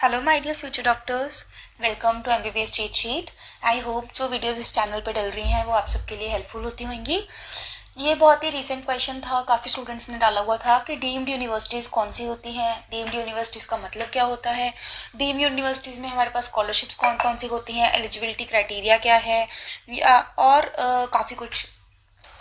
Hello my dear future doctors, welcome to MBBS cheat sheet. I hope जो videos इस channel पे डल रही हैं वो आप सबके लिए हेल्पफुल होती होंगी। ये बहुत ही रिसेंट क्वेश्चन था, काफ़ी स्टूडेंट्स ने डाला हुआ था कि डीम्ड यूनिवर्सिटीज़ कौन सी होती हैं, डीम्ड यूनिवर्सिटीज़ का मतलब क्या होता है, डीम्ड यूनिवर्सिटीज़ में हमारे पास स्कॉलरशिप्स कौन कौन सी होती हैं, एलिजिबिलिटी क्राइटेरिया क्या है, और काफ़ी कुछ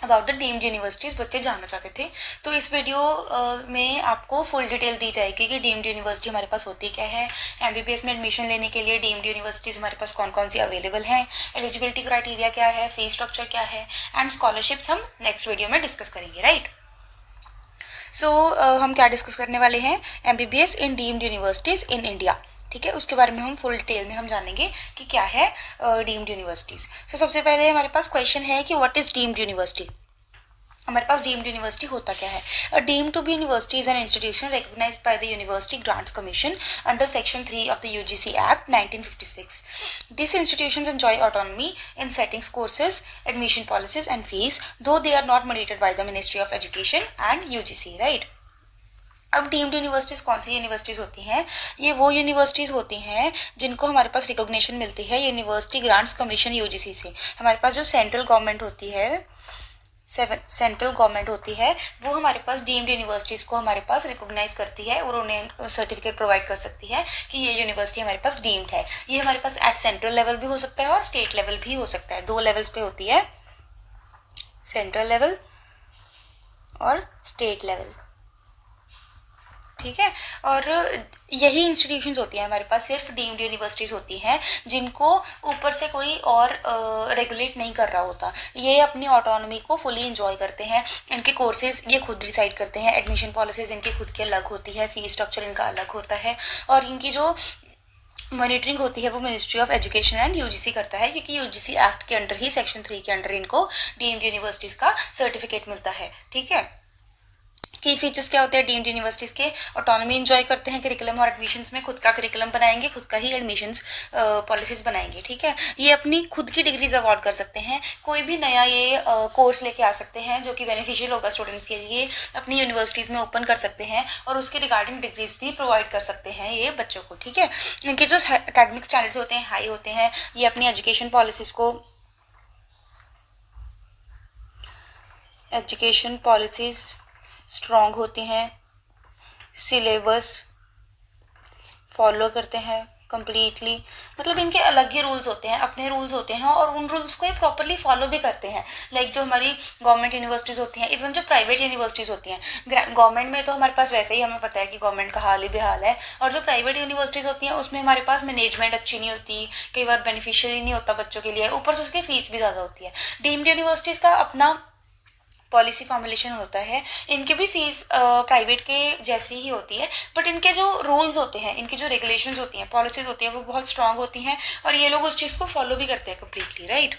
अबाउट द डीम्ड यूनिवर्सिटीज़ बच्चे जानना चाहते थे। तो इस वीडियो में आपको फुल डिटेल दी जाएगी कि डीम्ड यूनिवर्सिटी हमारे पास होती क्या है, एमबीबीएस में एडमिशन लेने के लिए डीम्ड यूनिवर्सिटीज़ हमारे पास कौन कौन सी अवेलेबल हैं, एलिजिबिलिटी क्राइटेरिया क्या है, फीस स्ट्रक्चर क्या है एंड स्कॉलरशिप्स हम नेक्स्ट वीडियो में डिस्कस करेंगे, राइट। सो हम क्या डिस्कस करने वाले हैं, MBBS in deemed universities in India. ठीक है, उसके बारे में हम फुल डिटेल में हम जानेंगे कि क्या है डीम्ड यूनिवर्सिटीज़। सो सबसे पहले हमारे पास क्वेश्चन है कि व्हाट इज़ डीम्ड यूनिवर्सिटी। हमारे पास डीम्ड यूनिवर्सिटी होता क्या है। A deemed to be university is an institution recognised by the University Grants Commission under section 3 of the UGC act 1956. These institutions enjoy autonomy in setting courses, admission policies and fees, though they are not mandated by the Ministry of Education and UGC, right? अब deemed universities कौन सी universities होती हैं, ये वो universities होती हैं जिनको हमारे पास रिकॉग्निशन मिलती है यूनिवर्सिटी ग्रांट्स कमीशन यूजीसी से। हमारे पास जो सेंट्रल गवर्नमेंट होती है वो हमारे पास डीम्ड यूनिवर्सिटीज़ को हमारे पास रिकॉग्नाइज करती है और उन्हें सर्टिफिकेट प्रोवाइड कर सकती है कि ये यूनिवर्सिटी हमारे पास डीम्ड है। ये हमारे पास एट सेंट्रल लेवल भी हो सकता है और स्टेट लेवल भी हो सकता है, दो लेवल्स पे होती है, सेंट्रल लेवल और स्टेट लेवल। ठीक है, और यही इंस्टीट्यूशंस होती हैं हमारे पास, सिर्फ डीम्ड यूनिवर्सिटीज़ होती हैं जिनको ऊपर से कोई और रेगुलेट नहीं कर रहा होता। ये अपनी ऑटोनॉमी को फुली इंजॉय करते हैं, इनके कोर्सेज ये खुद डिसाइड करते हैं, एडमिशन पॉलिसीज इनकी खुद की अलग होती है, फीस स्ट्रक्चर इनका अलग होता है और इनकी जो मॉनिटरिंग होती है वो ministry of education and UGC करता है, क्योंकि यूजीसी एक्ट के अंडर ही सेक्शन 3 के अंडर इनको डीम्ड यूनिवर्सिटीज़ का सर्टिफिकेट मिलता है। ठीक है, की फीचर्स क्या होते हैं डीम्ड यूनिवर्सिटीज़ के, ऑटोनॉमी एंजॉय करते हैं, करिकुलम और एडमिशन्स में खुद का करिकुलम बनाएंगे, खुद का ही एडमिशन्स पॉलिसीज बनाएंगे। ठीक है, ये अपनी खुद की डिग्रीज अवॉर्ड कर सकते हैं, कोई भी नया ये कोर्स लेके आ सकते हैं जो कि बेनिफिशियल होगा स्टूडेंट्स के लिए, अपनी यूनिवर्सिटीज़ में ओपन कर सकते हैं और उसके रिगार्डिंग डिग्रीज भी प्रोवाइड कर सकते हैं ये बच्चों को। ठीक है, इनके जो एकेडमिक स्टैंडर्ड्स होते हैं हाई होते हैं, ये अपनी एजुकेशन पॉलिसीज स्ट्रॉन्ग होती हैं, सिलेबस फॉलो करते हैं कम्प्लीटली, मतलब इनके अलग ही रूल्स होते हैं, अपने रूल्स होते हैं और उन रूल्स को ये प्रॉपरली फॉलो भी करते हैं। लाइक जो हमारी गवर्नमेंट यूनिवर्सिटीज़ होती हैं, इवन जो प्राइवेट यूनिवर्सिटीज़ होती हैं, गवर्नमेंट में तो हमारे पास वैसे ही हमें पता है कि गवर्नमेंट का हाल ही बेहाल है, और जो प्राइवेट यूनिवर्सिटीज़ होती हैं उसमें हमारे पास मैनेजमेंट अच्छी नहीं होती, कई बार बेनिफिशियल ही नहीं होता बच्चों के लिए, ऊपर से उसकी फीस भी ज़्यादा होती है। डीम्ड यूनिवर्सिटीज़ का अपना पॉलिसी फॉर्मुलेशन होता है, इनकी भी फीस प्राइवेट के जैसी ही होती है, बट इनके जो रूल्स होते हैं, इनकी जो रेगुलेशंस होती हैं, पॉलिसीज होती हैं, वो बहुत स्ट्रांग होती हैं और ये लोग उस चीज़ को फॉलो भी करते हैं कम्प्लीटली, राइट।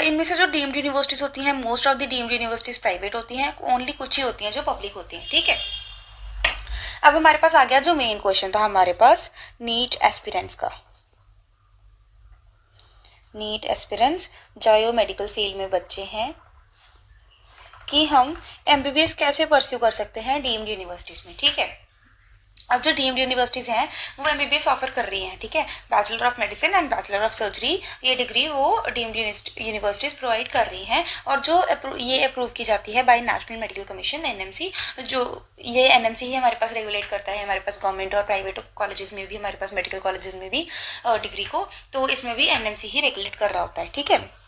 इनमें से जो डीम्ड यूनिवर्सिटीज़ होती हैं, most of the deemed universities private होती हैं, ओनली कुछ ही होती हैं जो पब्लिक होती हैं। ठीक है, अब हमारे पास आ गया जो मेन क्वेश्चन था हमारे पास, नीट एस्पिरेंट्स का। नीट एस्पिरेंट्स जो मेडिकल फील्ड में बच्चे हैं कि हम एमबीबीएस कैसे परस्यू कर सकते हैं डीम्ड यूनिवर्सिटीज़ में। ठीक है, अब जो डीम्ड यूनिवर्सिटीज़ हैं वो एमबीबीएस ऑफर कर रही हैं। ठीक है, bachelor of medicine and bachelor of surgery, ये डिग्री वो डीम्ड यूनिवर्सिटीज़ प्रोवाइड कर रही हैं और जो ये अप्रूव की जाती है by National Medical Commission NMC, जो ये एनएमसी ही हमारे पास रेगुलेट करता है हमारे पास गवर्नमेंट और प्राइवेट कॉलेजेस में भी, हमारे पास मेडिकल कॉलेजेस में भी डिग्री को, तो इसमें भी एनएमसी ही रेगुलेट कर रहा होता है। ठीक है,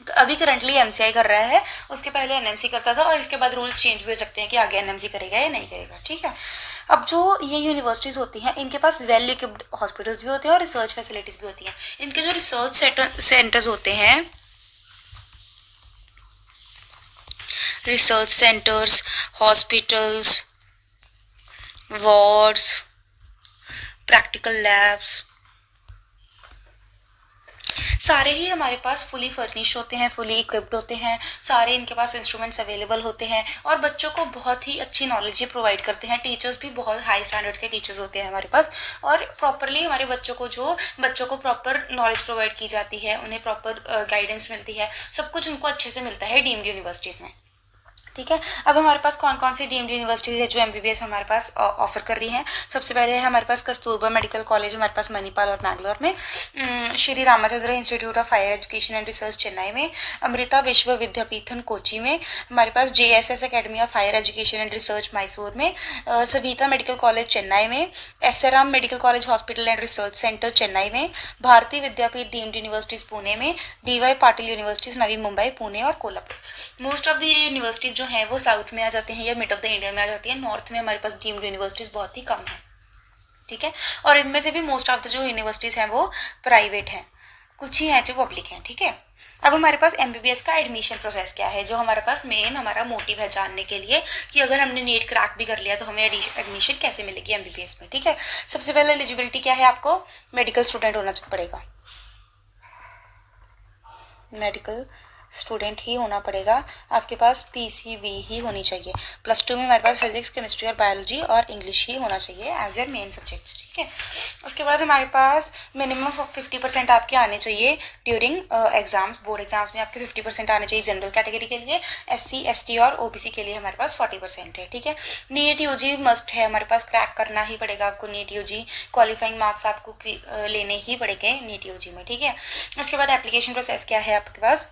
अभी करंटली एमसीआई कर रहा है, उसके पहले एनएमसी करता था और इसके बाद रूल्स चेंज भी हो सकते हैं कि आगे एनएमसी करेगा या नहीं करेगा। ठीक है, अब जो ये यूनिवर्सिटीज़ होती हैं इनके पास वेल इक्विप्ड हॉस्पिटल्स भी होते हैं और रिसर्च फैसिलिटीज़ भी होती हैं। इनके जो रिसर्च सेंटर्स होते हैं, research centres, hospitals, wards, practical labs, सारे ही हमारे पास फुली फर्निश होते हैं, फुली इक्विप्ड होते हैं, सारे इनके पास इंस्ट्रूमेंट्स अवेलेबल होते हैं और बच्चों को बहुत ही अच्छी नॉलेज प्रोवाइड करते हैं। टीचर्स भी बहुत हाई स्टैंडर्ड के टीचर्स होते हैं हमारे पास और प्रॉपरली हमारे बच्चों को प्रॉपर नॉलेज प्रोवाइड की जाती है, उन्हें प्रॉपर गाइडेंस मिलती है, सब कुछ उनको अच्छे से मिलता है डीम्ड यूनिवर्सिटीज़ में। ठीक है। अब हमारे पास कौन कौन सी डीम्ड यूनिवर्सिटीज़ है जो एमबीबीएस हमारे पास ऑफर कर रही हैं। सबसे पहले है हमारे पास कस्तूरबा मेडिकल कॉलेज हमारे पास मणिपाल और मैंगलोर में, Shri Ramachandra institute of higher education and research Chennai में, अमृता विश्व विद्यापीठन कोची में, हमारे पास JSS academy of higher education and research Mysore में, सविता मेडिकल कॉलेज चेन्नई में, SRM medical college hospital and research centre Chennai में, भारतीय विद्यापीठ डीम्ड यूनिवर्सिटीज पुणे में, डीवाई पाटिल यूनिवर्सिटीज नवी मुंबई, पुणे और Kolhapur. Most of the universities जो हैं वो साउथ में आ जाती हैं या मिड ऑफ द इंडिया में आ जाती हैं। नॉर्थ में हमारे पास डीम्ड यूनिवर्सिटीज बहुत ही कम है, ठीक है। और इनमें से भी मोस्ट ऑफ द जो यूनिवर्सिटीज हैं वो प्राइवेट हैं, कुछ ही हैं जो पब्लिक हैं, ठीक है। अब हमारे पास एमबीबीएस का एडमिशन प्रोसेस क्या है, जो हमारे पास मेन हमारा मोटिव है जानने के लिए कि अगर हमने नीट क्रैक भी कर लिया तो हमें एडमिशन कैसे मिलेगी एमबीबीएस में, ठीक है। सबसे पहले एलिजिबिलिटी क्या है, आपको मेडिकल स्टूडेंट होना पड़ेगा, मेडिकल स्टूडेंट ही होना पड़ेगा। आपके पास पीसीबी ही होनी चाहिए। +2 में हमारे पास फिजिक्स केमिस्ट्री और बायोलॉजी और इंग्लिश ही होना चाहिए एज योर मेन सब्जेक्ट्स, ठीक है। उसके बाद हमारे पास मिनिमम 50% आपके आने चाहिए ड्यूरिंग एग्जाम्स। बोर्ड एग्जाम्स में आपके 50% आने चाहिए जनरल कैटेगरी के लिए। SC ST और OBC के लिए हमारे पास 40% है, ठीक है। नीट यूजी मस्ट है, हमारे पास क्रैक करना ही पड़ेगा आपको नीट यूजी, क्वालिफाइंग मार्क्स आपको लेने ही पड़ेंगे नीट यूजी में, ठीक है। उसके बाद एप्लीकेशन प्रोसेस क्या है आपके पास,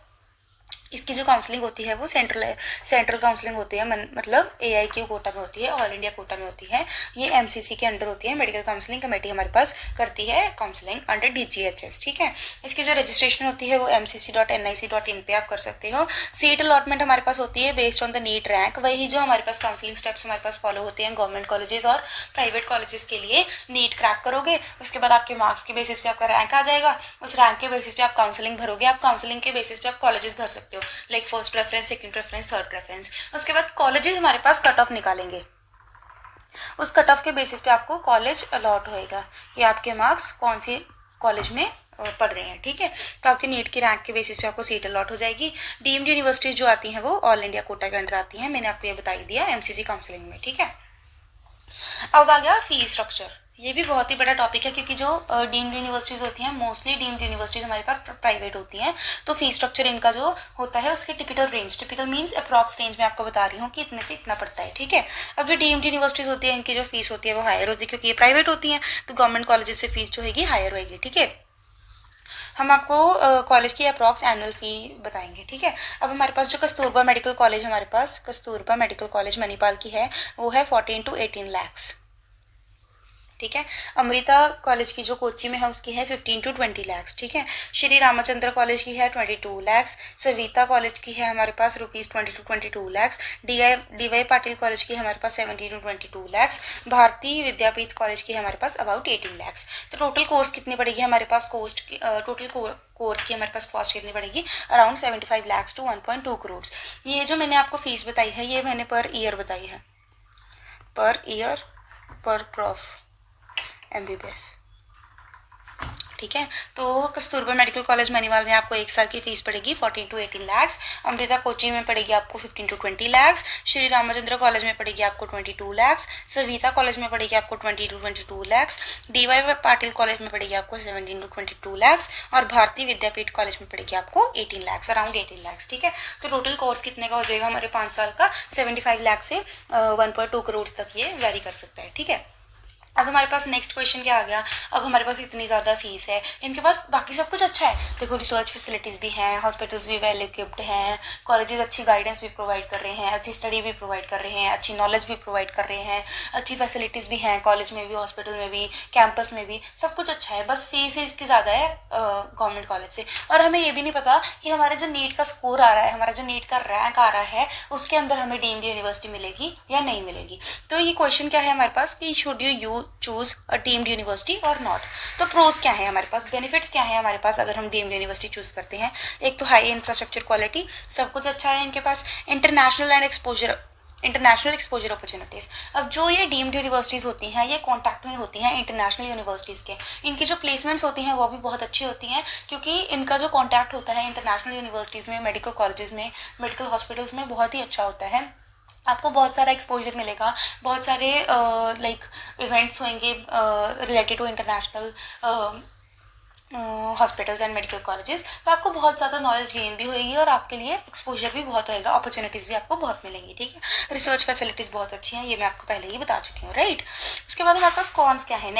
इसकी जो काउंसलिंग होती है वो सेंट्रल काउंसलिंग होती है, मतलब AIQ कोटा में होती है, ऑल इंडिया कोटा में होती है। ये MCC के अंडर होती है, मेडिकल काउंसलिंग कमेटी हमारे पास करती है काउंसलिंग अंडर DGHS, ठीक है। इसकी जो रजिस्ट्रेशन होती है वो mcc.nic.in पे आप कर सकते हो। सीट अलॉटमेंट हमारे पास होती है based on the NEET rank, वही जो हमारे पास काउंसलिंग स्टेप्स हमारे पास फॉलो होते हैं गवर्नमेंट कॉलेजेस और प्राइवेट कॉलेजेस के लिए। नीट क्रैक करोगे, उसके बाद आपके मार्क्स के बेसिस पे आपका रैंक आ जाएगा, उस रैंक के बेसिस पे आप काउंसलिंग भरोगे, आप काउंसलिंग के बेसिस पे आप कॉलेजेस भर सकते हो, like first preference, second preference, third preference. उसके बाद कॉलेजेस हमारे पास कट ऑफ निकालेंगे, उस कट ऑफ के बेसिस पे आपको कॉलेज अलॉट होएगा कि आपके मार्क्स कौन सी कॉलेज में पढ़ रहे हैं, ठीक है। तो आपके नीट की रैंक के बेसिस पे आपको सीट अलॉट हो जाएगी। डीम्ड यूनिवर्सिटीज जो आती हैं वो ऑल इंडिया कोटा के अंडर आती हैं, मैंने आपको ये बता ही दिया MCC काउंसलिंग में, ठीक है। अब आ गया फी स्ट्रक्चर। ये भी बहुत ही बड़ा टॉपिक है क्योंकि जो डीम्ड यूनिवर्सिटीज़ होती हैं, मोस्टली डीम्ड यूनिवर्सिटीज़ हमारे पास प्राइवेट होती हैं, तो फी स्ट्रक्चर इनका जो होता है उसके टिपिकल मीन्स अप्रॉक्स रेंज में आपको बता रही हूँ कि इतने से इतना पड़ता है, ठीक है। अब जो डीम्ड यूनिवर्सिटीज़ होती है इनकी जो फीस होती है वो हायर होती है क्योंकि ये प्राइवेट होती हैं, तो गवर्नमेंट कॉलेजेस से फीस जो होगी हायर होगी, ठीक है। हम आपको कॉलेज की अप्रॉक्स एनुअल फी बताएंगे, ठीक है। अब हमारे पास जो कस्तूरबा मेडिकल कॉलेज हमारे पास कस्तूरबा मेडिकल कॉलेज मणिपाल की है वो है 14 to 18 lakhs, ठीक है। अमृता कॉलेज की जो कोची में है उसकी है 15 to 20 lakhs, ठीक है। श्री रामचंद्र कॉलेज की है 22 lakhs, सविता कॉलेज की है हमारे पास ₹20 to 22 lakhs, DY Patil college की हमारे पास 17 to 22 lakhs, भारतीय विद्यापीठ कॉलेज की है हमारे पास अबाउट 18 lakhs। तो टोटल कोर्स कितनी पड़ेगी हमारे पास, टोटल कोर्स की हमारे पास कॉस्ट कितनी पड़ेगी, अराउंड 75 lakhs to 1.2 crore। ये जो मैंने आपको फीस बताई है ये मैंने पर ईयर बताई है, पर ईयर पर प्रॉफ MBBS, ठीक है। तो कस्तूरबा मेडिकल कॉलेज मणिपाल में आपको 1 साल की फीस पड़ेगी 14 to 18 lakhs, अमृता कोची में पड़ेगी आपको 15 to 20 lakhs, Shri Ramchandra college में पड़ेगी आपको 22 lakhs, सविता कॉलेज में पड़ेगी आपको 20 to 22 lakhs, DY Patil college में पड़ेगी आपको 17 to 22 lakhs और भारतीय विद्यापीठ कॉलेज में पड़ेगी आपको 18 lakhs, अराउंड 18 lakhs, ठीक है। तो टोटल कोर्स कितने का हो जाएगा हमारे 5 साल का, 75 लाख से 1.2 करोड़ तक ये वेरी कर सकता है, ठीक है। अब हमारे पास नेक्स्ट क्वेश्चन क्या आ गया, अब हमारे पास इतनी ज़्यादा फीस है, इनके पास बाकी सब कुछ अच्छा है, देखो रिसर्च फैसिलिटीज़ भी हैं, हॉस्पिटल्स भी वेल इक्विप्ड हैं, कॉलेजेस अच्छी गाइडेंस भी प्रोवाइड कर रहे हैं, अच्छी स्टडी भी प्रोवाइड कर रहे हैं, अच्छी नॉलेज भी प्रोवाइड कर रहे हैं, अच्छी फैसिलिटीज़ भी हैं, कॉलेज में भी, हॉस्पिटल में भी, कैंपस में भी, सब कुछ अच्छा है, बस फीस ही इसकी ज़्यादा है गवर्नमेंट कॉलेज से। और हमें ये भी नहीं पता कि हमारे जो नीट का स्कोर आ रहा है, हमारा जो नीट का रैंक आ रहा है, उसके अंदर हमें डीम्ड यूनिवर्सिटी मिलेगी या नहीं मिलेगी। तो ये क्वेश्चन क्या है हमारे पास कि should you choose a deemed university और नॉट। तो प्रोज क्या है हमारे पास, बेनिफिट्स क्या है हमारे पास अगर हम डीम्ड यूनिवर्सिटी चूज करते हैं। एक तो हाई इंफ्रास्ट्रक्चर क्वालिटी, सब कुछ अच्छा है इनके पास, इंटरनेशनल एक्सपोजर अपॉर्चुनिटीज़। अब जो ये डीम्ड यूनिवर्सिटीज़ होती हैं ये कॉन्टैक्ट में होती हैं इंटरनेशनल यूनिवर्सिटीज़ के, इनकी जो प्लेसमेंट्स होती हैं वो भी बहुत अच्छी होती हैं क्योंकि इनका जो कॉन्टैक्ट होता है इंटरनेशनल यूनिवर्सिटीज़ में, मेडिकल कॉलेजेस में, मेडिकल हॉस्पिटल्स में बहुत ही अच्छा होता है। आपको बहुत सारा एक्सपोजर मिलेगा, बहुत सारे लाइक इवेंट्स होंगे related to international hospitals and medical colleges, तो आपको बहुत ज़्यादा नॉलेज गेन भी होगी और आपके लिए एक्सपोजर भी बहुत होएगा, अपॉर्चुनिटीज़ भी आपको बहुत मिलेंगी, ठीक है। रिसर्च फैसिलिटीज़ बहुत अच्छी हैं, ये मैं आपको पहले ही बता चुकी हूँ, राइट। उसके बाद हमारे पास कॉन्स क्या है,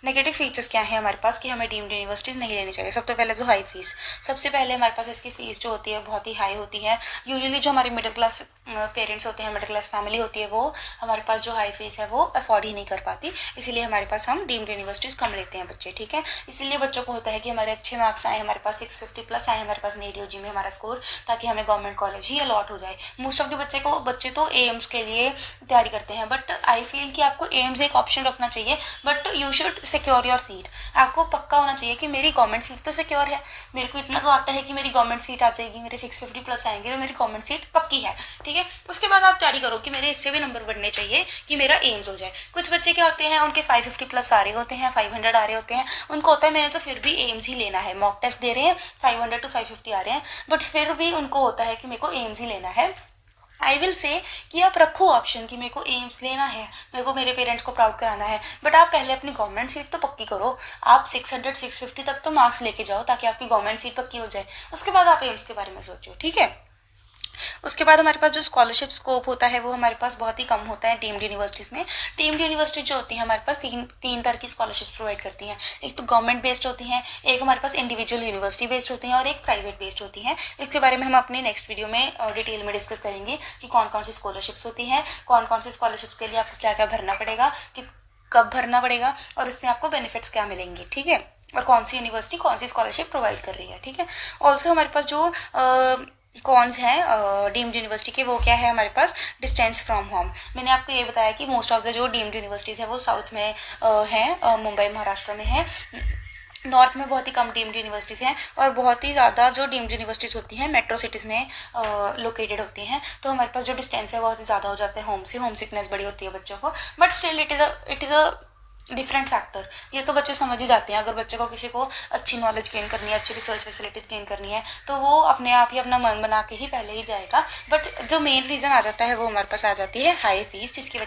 नेगेटिव फीचर्स क्या है हमारे पास कि हमें डीम्ड यूनिवर्सिटीज़ नहीं लेनी चाहिए। सबसे पहले तो हाई फीस, सबसे पहले हमारे पास इसकी फ़ीस जो होती है बहुत ही हाई होती है। यूजुअली जो हमारी मिडिल क्लास पेरेंट्स होते हैं, मिडिल क्लास फैमिली होती है, वो हमारे पास जो हाई फीस है वो अफोर्ड ही नहीं कर पाती, इसीलिए हमारे पास हम डीम्ड यूनिवर्सिटीज़ कम लेते हैं बच्चे, ठीक है। इसीलिए बच्चों को होता है कि हमारे अच्छे मार्क्स आए, हमारे पास 650+ आए, हमारे पास नीट यूजी में हमारा स्कोर, ताकि हमें गवर्नमेंट कॉलेज ही अलॉट हो जाए। मोस्ट ऑफ द बच्चे तो एम्स के लिए तैयारी करते हैं, बट आई फील कि आपको एम्स एक ऑप्शन रखना चाहिए, but you should secure your seat. आपको पक्का होना चाहिए कि मेरी गवर्नमेंट सीट तो सिक्योर है, मेरे को इतना तो आता है कि मेरी गवर्नमेंट सीट आ जाएगी, मेरे 650+ आएंगे तो मेरी गवर्नमेंट सीट पक्की है, ठीक है। उसके बाद आप तैयारी करो कि मेरे इससे भी नंबर बढ़ने चाहिए कि मेरा एम्स हो जाए। कुछ बच्चे क्या होते हैं, उनके 550+ आ रहे होते हैं, 500 आ रहे होते हैं, उनको होता है मैंने तो फिर भी एम्स ही लेना है, मॉक टेस्ट दे रहे हैं 500 to 550 आ रहे हैं, बट फिर भी उनको होता है कि मेरे को एम्स ही लेना है। आई विल से कि आप रखो ऑप्शन कि मेरे को एम्स लेना है, मेरे को मेरे पेरेंट्स को प्राउड कराना है, बट आप पहले अपनी गवर्नमेंट सीट तो पक्की करो। आप 600-650 तक तो मार्क्स लेके जाओ ताकि आपकी गवर्नमेंट सीट पक्की हो जाए, उसके बाद आप एम्स के बारे में सोचो, ठीक है। उसके बाद हमारे पास जो स्कॉलरशिप स्कोप होता है वो हमारे पास बहुत ही कम होता है डीम्ड यूनिवर्सिटीज़ में। डीम्ड यूनिवर्सिटी जो होती है हमारे पास तीन तरह की स्कॉलरशिप प्रोवाइड करती हैं। एक तो गवर्नमेंट बेस्ड होती हैं, एक हमारे पास इंडिविजुअल यूनिवर्सिटी बेस्ड होती हैं, और एक प्राइवेट बेस्ड होती हैं। इसके बारे में हम अपने नेक्स्ट वीडियो में डिटेल में डिस्कस करेंगे कि कौन कौन सी स्कॉलरशिप्स होती हैं, कौन कौन सी स्कॉलरशिप्स के लिए आपको क्या क्या भरना पड़ेगा, कि कब भरना पड़ेगा, और इसमें आपको बेनिफिट्स क्या मिलेंगे, ठीक है, और कौन सी यूनिवर्सिटी कौन सी स्कॉलरशिप प्रोवाइड कर रही है, ठीक है। ऑल्सो हमारे पास जो कॉन्स हैं डीम्ड यूनिवर्सिटी के, वो क्या है हमारे पास, डिस्टेंस फ्रॉम होम। मैंने आपको ये बताया कि मोस्ट ऑफ द जो डीम्ड यूनिवर्सिटीज़ है वो साउथ में हैं, मुंबई महाराष्ट्र में है, नॉर्थ में बहुत ही कम डीम्ड यूनिवर्सिटीज़ हैं, और बहुत ही ज़्यादा जो डीम्ड यूनिवर्सिटीज़ होती हैं मेट्रो सिटीज़ में लोकेटेड होती हैं। तो हमारे पास जो डिस्टेंस है बहुत ही ज़्यादा हो जाता है होम से, होम सिकनेस बड़ी होती है बच्चों को, but still it is a different factor. ये तो बच्चे समझ ही जाते हैं, अगर बच्चे को किसी को अच्छी नॉलेज गेन करनी है, अच्छी रिसर्च फैसिलिटीज़ गेन करनी है, तो वो अपने आप ही अपना मन बना के ही पहले ही जाएगा। बट जो मेन रीज़न आ जाता है वो हमारे पास आ जाती है हाई फीस, जिसकी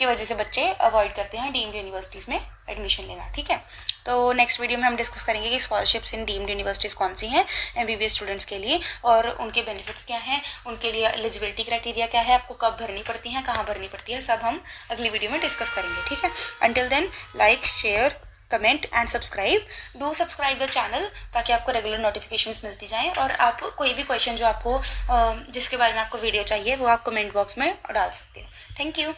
वजह से बच्चे अवॉइड करते हैं डीम्ड यूनिवर्सिटीज़ में एडमिशन लेना, ठीक है। तो नेक्स्ट वीडियो में हम डिस्कस करेंगे कि स्कॉलरशिप्स इन डीम्ड यूनिवर्सिटीज़ कौन सी हैं एमबीबीएस स्टूडेंट्स के लिए, और उनके बेनिफिट्स क्या हैं, उनके लिए एलिजिबिलिटी क्राइटेरिया क्या है, आपको कब भरनी पड़ती हैं, कहाँ भरनी पड़ती है, सब हम अगली वीडियो में डिस्कस करेंगे, ठीक है। Until then, like, share, comment and subscribe, do subscribe the channel, ताकि आपको रेगुलर नोटिफिकेशंस मिलती जाएं, और आप कोई भी क्वेश्चन जो आपको जिसके बारे में आपको वीडियो चाहिए वो आप कमेंट बॉक्स में डाल सकते हो। Thank you.